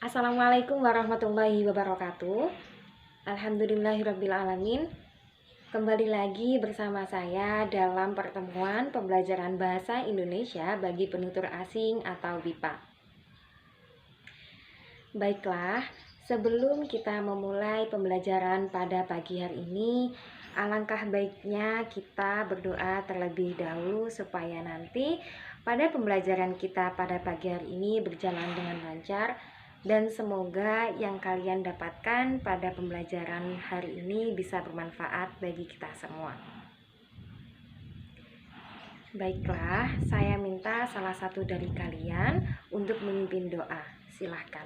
Assalamualaikum warahmatullahi wabarakatuh. Alhamdulillahirrabbilalamin. Kembali lagi bersama saya dalam pertemuan pembelajaran bahasa Indonesia bagi penutur asing atau BIPA. Baiklah, sebelum kita memulai pembelajaran pada pagi hari ini, alangkah baiknya kita berdoa terlebih dahulu supaya nanti pada pembelajaran kita pada pagi hari ini berjalan dengan lancar. Dan semoga yang kalian dapatkan pada pembelajaran hari ini bisa bermanfaat bagi kita semua. Baiklah, saya minta salah satu dari kalian untuk memimpin doa. Silahkan.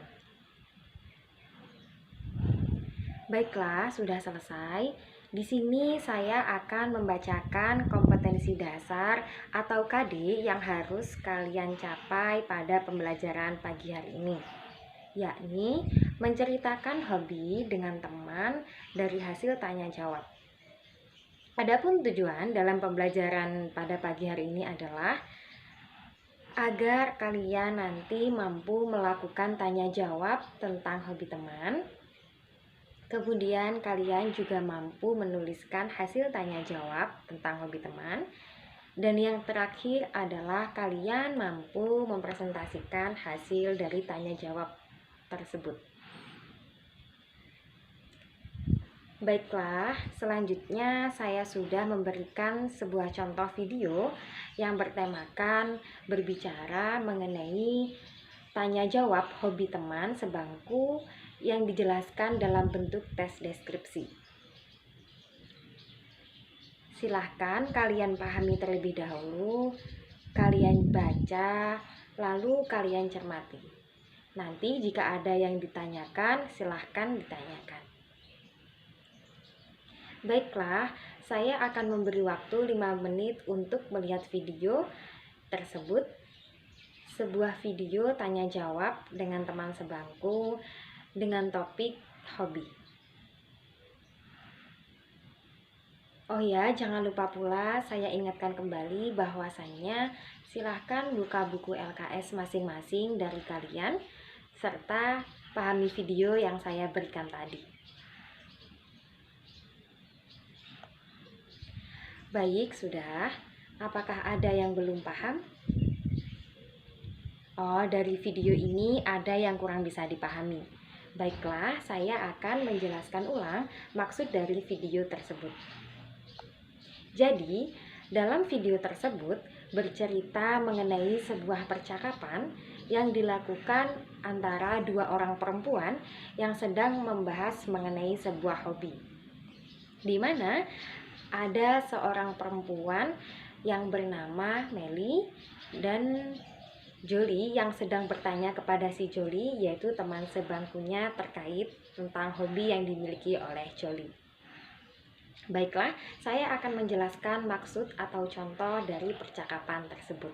Baiklah, sudah selesai. Di sini saya akan membacakan kompetensi dasar atau KD yang harus kalian capai pada pembelajaran pagi hari ini, yakni menceritakan hobi dengan teman dari hasil tanya jawab. Adapun tujuan dalam pembelajaran pada pagi hari ini adalah agar kalian nanti mampu melakukan tanya jawab tentang hobi teman. Kemudian kalian juga mampu menuliskan hasil tanya jawab tentang hobi teman. Dan yang terakhir adalah kalian mampu mempresentasikan hasil dari tanya jawab tersebut. Baiklah, selanjutnya saya sudah memberikan sebuah contoh video yang bertemakan berbicara mengenai tanya jawab hobi teman sebangku yang dijelaskan dalam bentuk tes deskripsi. Silahkan kalian pahami terlebih dahulu, kalian baca, lalu kalian cermati. Nanti jika ada yang ditanyakan, silahkan ditanyakan. Baiklah, saya akan memberi waktu 5 menit untuk melihat video tersebut. Sebuah video tanya jawab dengan teman sebangku dengan topik hobi. Oh ya, jangan lupa pula saya ingatkan kembali bahwasannya silahkan buka buku LKS masing-masing dari kalian serta pahami video yang saya berikan tadi. Baik, sudah. Apakah ada yang belum paham? Oh, dari video ini ada yang kurang bisa dipahami. Baiklah, saya akan menjelaskan ulang maksud dari video tersebut. Jadi, dalam video tersebut bercerita mengenai sebuah percakapan yang dilakukan antara dua orang perempuan yang sedang membahas mengenai sebuah hobi. Di mana ada seorang perempuan yang bernama Meli dan Jolie yang sedang bertanya kepada si Jolie, yaitu teman sebangkunya, terkait tentang hobi yang dimiliki oleh Jolie. Baiklah, saya akan menjelaskan maksud atau contoh dari percakapan tersebut.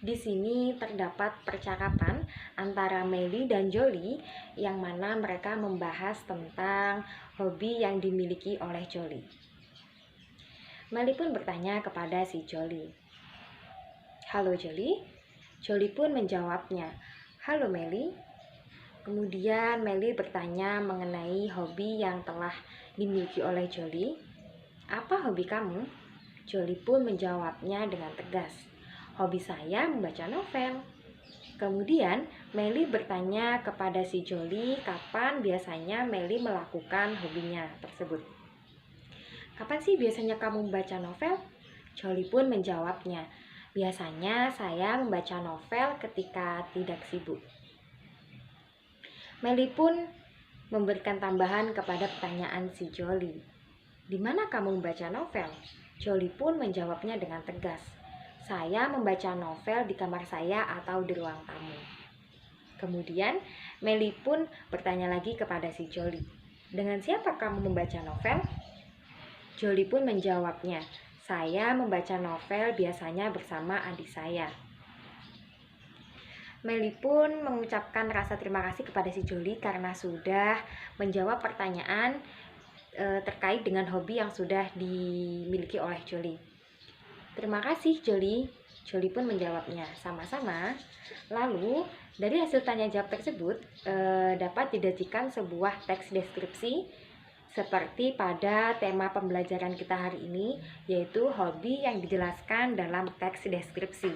Di sini terdapat percakapan antara Meli dan Jolie yang mana mereka membahas tentang hobi yang dimiliki oleh Jolie. Meli pun bertanya kepada si Jolie, "Halo Jolie." Jolie pun menjawabnya, "Halo Meli." Kemudian Meli bertanya mengenai hobi yang telah dimiliki oleh Jolie. "Apa hobi kamu?" Jolie pun menjawabnya dengan tegas, "Hobi saya membaca novel." Kemudian Meli bertanya kepada si Jolie kapan biasanya Meli melakukan hobinya tersebut. "Kapan sih biasanya kamu membaca novel?" Jolie pun menjawabnya, "Biasanya saya membaca novel ketika tidak sibuk." Meli pun memberikan tambahan kepada pertanyaan si Jolie, "Di mana kamu membaca novel?" Jolie pun menjawabnya dengan tegas, "Saya membaca novel di kamar saya atau di ruang tamu." Kemudian Meli pun bertanya lagi kepada si Jolie, "Dengan siapa kamu membaca novel?" Jolie pun menjawabnya, "Saya membaca novel biasanya bersama adik saya." Meli pun mengucapkan rasa terima kasih kepada si Jolie karena sudah menjawab pertanyaan terkait dengan hobi yang sudah dimiliki oleh Jolie. "Terima kasih Jolie." Joli pun menjawabnya, sama-sama. Lalu, dari hasil tanya jawab tersebut dapat dijadikan sebuah teks deskripsi seperti pada tema pembelajaran kita hari ini, yaitu hobi yang dijelaskan dalam teks deskripsi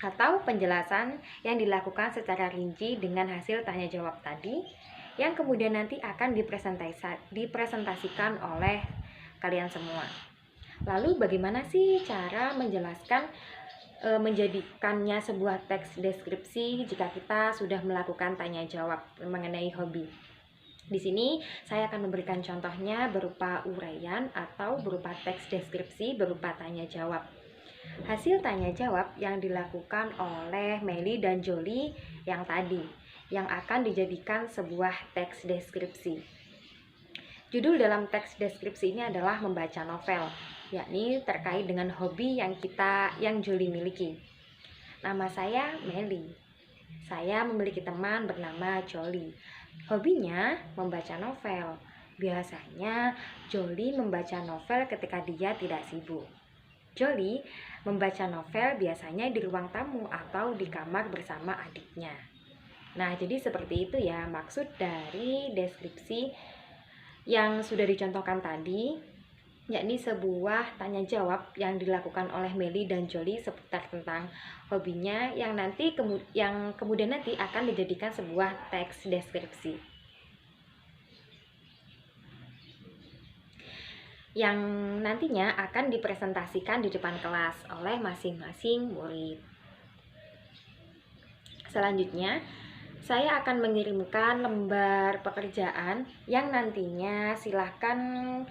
atau penjelasan yang dilakukan secara rinci dengan hasil tanya jawab tadi, yang kemudian nanti akan dipresentasikan oleh kalian semua. Lalu bagaimana sih cara menjelaskan menjadikannya sebuah teks deskripsi jika kita sudah melakukan tanya jawab mengenai hobi? Di sini saya akan memberikan contohnya berupa uraian atau berupa teks deskripsi berupa tanya jawab. Hasil tanya jawab yang dilakukan oleh Meli dan Joli yang tadi, yang akan dijadikan sebuah teks deskripsi. Judul dalam teks deskripsi ini adalah membaca novel, yakni terkait dengan hobi yang Joli miliki. Nama saya Meli. Saya memiliki teman bernama Joli. Hobinya membaca novel. Biasanya Joli membaca novel ketika dia tidak sibuk. Joli membaca novel biasanya di ruang tamu atau di kamar bersama adiknya. Nah, jadi seperti itu ya maksud dari deskripsi yang sudah dicontohkan tadi, yakni sebuah tanya jawab yang dilakukan oleh Meli dan Joli seputar tentang hobinya yang kemudian nanti akan dijadikan sebuah teks deskripsi yang nantinya akan dipresentasikan di depan kelas oleh masing-masing murid. Selanjutnya, saya akan mengirimkan lembar pekerjaan yang nantinya silahkan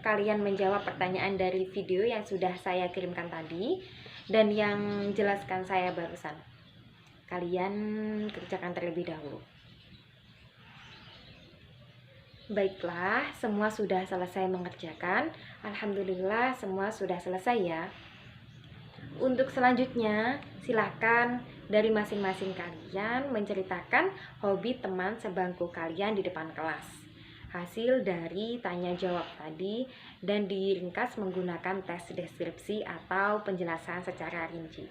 kalian menjawab pertanyaan dari video yang sudah saya kirimkan tadi dan yang jelaskan saya barusan. Kalian kerjakan terlebih dahulu. Baiklah, semua sudah selesai mengerjakan. Alhamdulillah semua sudah selesai ya. Untuk selanjutnya, silakan dari masing-masing kalian menceritakan hobi teman sebangku kalian di depan kelas. Hasil dari tanya jawab tadi dan diringkas menggunakan tes deskripsi atau penjelasan secara rinci.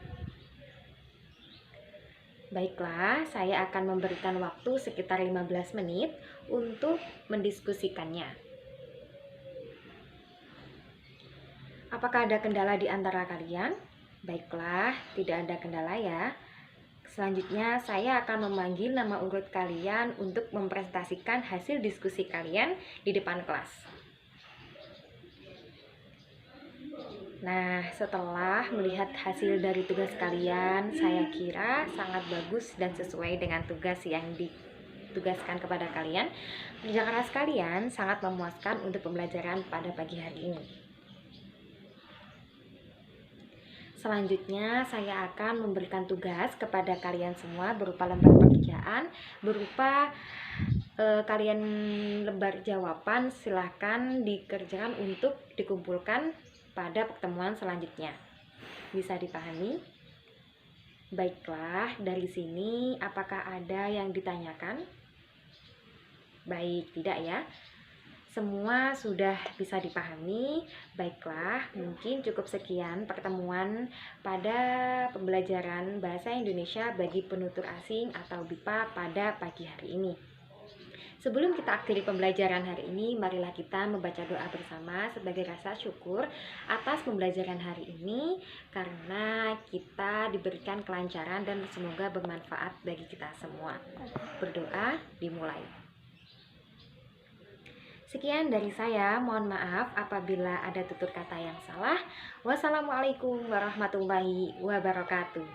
Baiklah, saya akan memberikan waktu sekitar 15 menit untuk mendiskusikannya. Apakah ada kendala di antara kalian? Baiklah, tidak ada kendala ya. Selanjutnya, saya akan memanggil nama urut kalian untuk mempresentasikan hasil diskusi kalian di depan kelas. Nah, setelah melihat hasil dari tugas kalian, saya kira sangat bagus dan sesuai dengan tugas yang ditugaskan kepada kalian. Kerja keras kalian sangat memuaskan untuk pembelajaran pada pagi hari ini. Selanjutnya, saya akan memberikan tugas kepada kalian semua berupa lembar pekerjaan, berupa kalian lembar jawaban. Silahkan dikerjakan untuk dikumpulkan pada pertemuan selanjutnya. Bisa dipahami? Baiklah, dari sini apakah ada yang ditanyakan? Baik, tidak ya? Semua sudah bisa dipahami. Baiklah, mungkin cukup sekian pertemuan pada pembelajaran Bahasa Indonesia bagi penutur asing atau BIPA pada pagi hari ini. Sebelum kita akhiri pembelajaran hari ini, marilah kita membaca doa bersama sebagai rasa syukur atas pembelajaran hari ini karena kita diberikan kelancaran dan semoga bermanfaat bagi kita semua. Berdoa dimulai. Sekian dari saya, mohon maaf apabila ada tutur kata yang salah. Wassalamualaikum warahmatullahi wabarakatuh.